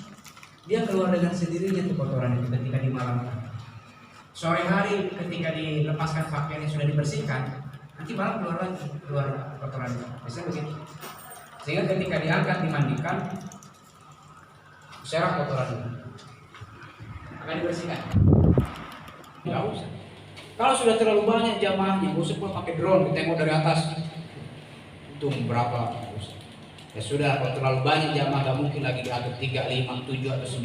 dia keluar dengan sendirinya tuh kotoran itu ketika dimalamkan. Sore hari ketika dilepaskan pakaian yang sudah dibersihkan, nanti malam keluar kotoran itu. Biasanya begitu. Sehingga ketika diangkat dimandikan, serak kotoran itu akan dibersihkan. Tidak usah. Kalau sudah terlalu banyak jamaahnya, nggak usah pakai drone, kita tengok dari atas. Hitung berapa? Ya sudah, kalau terlalu banyak jamaah nggak mungkin lagi diatur 3, 5, 7 atau 9.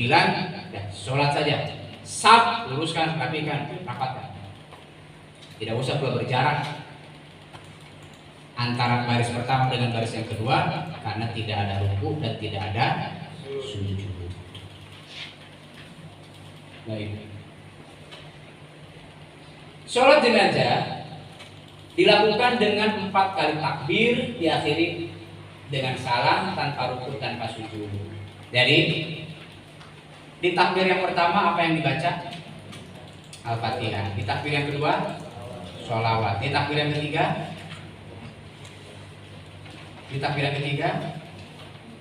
Ya sholat saja. Saf, luruskan, rapikan, rapatkan. Tidak usah perlu berjarak antara baris pertama dengan baris yang kedua, karena tidak ada ruku dan tidak ada sujud. Baik. Sholat jenazah dilakukan dengan 4 kali takbir, diakhiri dengan salam tanpa ruku tanpa sujud. Jadi di takbir yang pertama apa yang dibaca? Al-Fatihah. Di takbir yang kedua sholawat. Di takbir yang ketiga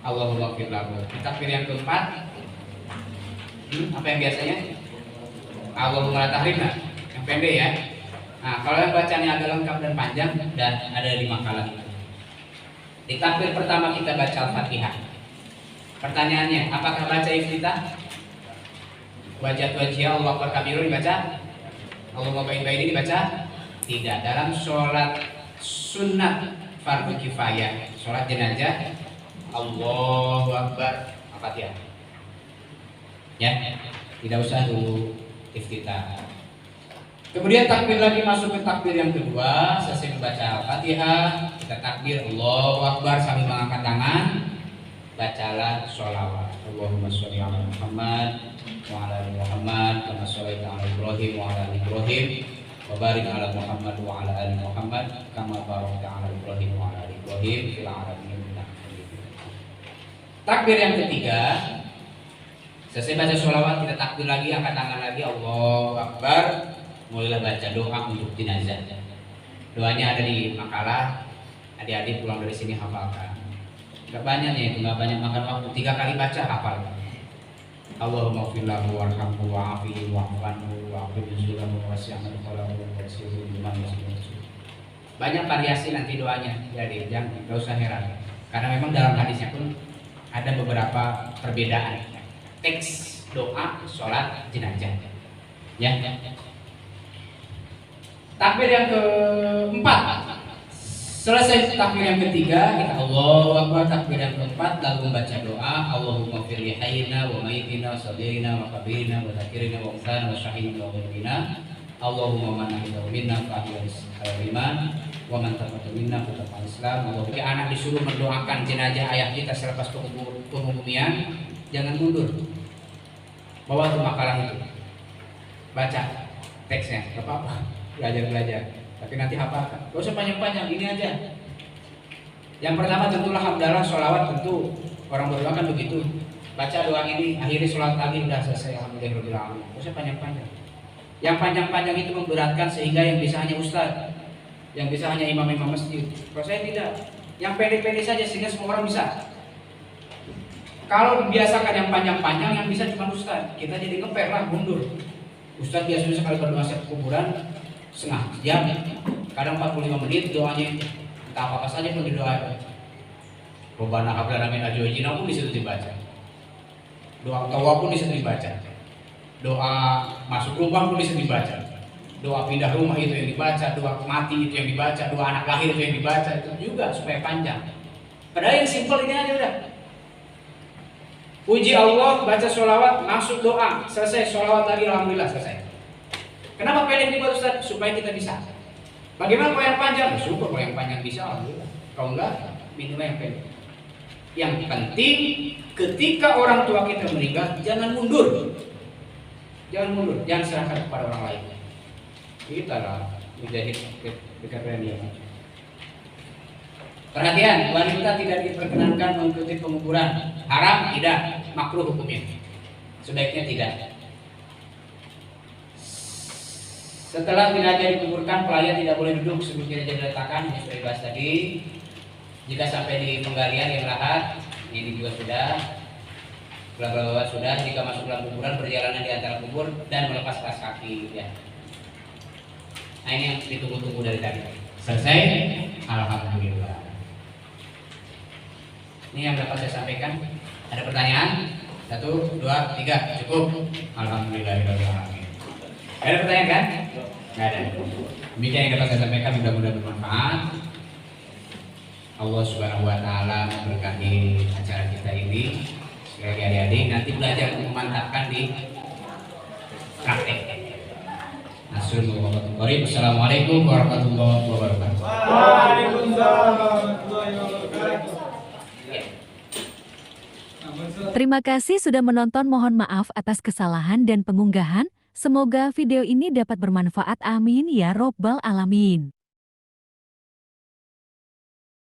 Allahumma ighfir lahu. Di takbir yang keempat apa yang biasanya? Allahumma la tahrimna. Yang pendek ya. Nah, kalau yang bacanya agak lengkap dan panjang dan ada di makalah itu. Di takbir pertama kita baca Al-Fatihah. Pertanyaannya, apakah baca iftitah? Wajah Allah Akbar kabiru dibaca? Allahumma baini dibaca? Tidak. Dalam sholat sunat fardu kifayah, sholat jenazah, Allahu Akbar, Al-Fatihah. Ya, tidak usah dulu iftitah. Kemudian takbir lagi, masuk ke takbir yang kedua. Selesai membaca Al-Fatihah, kita takbir Allahu Akbar sambil mengangkat tangan. Bacalah sholawat. Allahumma sholli ala Muhammad wa ala ali Muhammad kama shallaita ala Ibrahim wa ala ali Ibrahim wa barik ala Muhammad wa ala ali Muhammad kama barakta ala Ibrahim wa ala ali Ibrahim fil alamin innaka Hamidum Majid. Takbir yang ketiga, selesai baca sholawat kita takbir lagi, angkat tangan lagi, Allahu Akbar. Mulailah baca doa untuk jenazah. Doanya ada di makalah. Adik-adik pulang dari sini hafalkan. Gak banyak ya, nggak banyak makan waktu. 3 kali baca hafal. Allahumma ighfir lahu warhamhu wa'afihi wa'fu wa'fu bizulahu wasi'ahu qalahu wasi'ahu biman wasi'ahu. Banyak variasi nanti doanya. Jadi jangan, gak usah heran. Karena memang dalam hadisnya pun ada beberapa perbedaan. Teks doa sholat jenazah. Ya. Takbir yang keempat. Selesai takbir yang ketiga, kita Allahu Akbar. Takbir yang keempat lalu membaca doa Allahumma ighfir li hayyina wa mayyitina wa saghirina wa kabirina wa dzakirina wa unthana wa syahidina wa ghaibina. Allahumma man ahyahu minna fa ahyihis iman wa man taqaddama minna kutubal Islam. Kalau anak disuruh mendoakan jenazah ayah kita selepas pengubumian, jangan mundur. Bawa tuh makalah itu, baca teksnya, gak apa-apa, belajar. Tapi nanti hafalkan, gak usah panjang-panjang, ini aja. Yang pertama tentulah hamdalah, sholawat tentu orang berdoa kan begitu. Baca doa ini, akhiri sholat tadi udah selesai, alhamdulillahirabbil alamin. Gak usah panjang-panjang. Yang panjang-panjang itu memberatkan sehingga yang bisa hanya ustaz, yang bisa hanya imam-imam masjid. Kalau saya tidak, yang pendek-pendek saja sehingga semua orang bisa. Kalau dibiasakan yang panjang-panjang, yang bisa cuma ustaz, kita jadi ngeper lah, mundur. Ustaz biasanya sekali berdoa setiap kuburan setengah jam, kadang 45 menit doanya entah apa saja pun didoakan. Robana hablana min ajwajina pun disitu dibaca. Doa tawa pun disitu dibaca. Doa masuk lubang pun disitu dibaca. Doa pindah rumah itu yang dibaca, doa mati itu yang dibaca, doa anak lahir itu yang dibaca, itu juga supaya panjang. Padahal yang simpel ini aja udah. Puji Allah, baca sholawat, masuk doa, selesai sholawat tadi, alhamdulillah selesai. Kenapa pendek dibuat Ustaz? Supaya kita bisa. Bagaimana kalau yang panjang? Syukur kalau yang panjang bisa, alhamdulillah. Kalau enggak, minimal yang pendek. Yang penting, ketika orang tua kita meninggal, jangan mundur. Jangan mundur, jangan serahkan kepada orang lain. Kita lah, menjadi dekat dia. Perhatian, wanita tidak diperkenankan mengikuti penguburan. Haram? Tidak. Makruh hukumnya. Sebaiknya tidak. Setelah jenazah dikuburkan, pelayan tidak boleh duduk sebelum jenazah diletakkan. Ini sudah dibahas tadi. Jika sampai di penggalian yang lahat, ini juga sudah. Bla sudah. Jika masuk dalam kuburan, perjalanan di antara kubur dan melepas kaos kaki. Ya. Nah ini yang ditunggu-tunggu dari tadi. Selesai? Alhamdulillah. Ini yang dapat saya sampaikan. Ada pertanyaan? 1, 2, 3, cukup. Alhamdulillahirabbil alamin. Ada pertanyaan kan? Nggak ada. Demikian yang dapat saya sampaikan, mudah-mudahan bermanfaat. Allah Subhanahu wa taala memberkahi acara kita ini. Sekali lagi adik-adik nanti belajar memantapkan di praktek. Assalamualaikum warahmatullahi wabarakatuh. Waalaikumsalam warahmatullahi wabarakatuh. Terima kasih sudah menonton. Mohon maaf atas kesalahan dan pengunggahan. Semoga video ini dapat bermanfaat. Amin ya robbal alamin.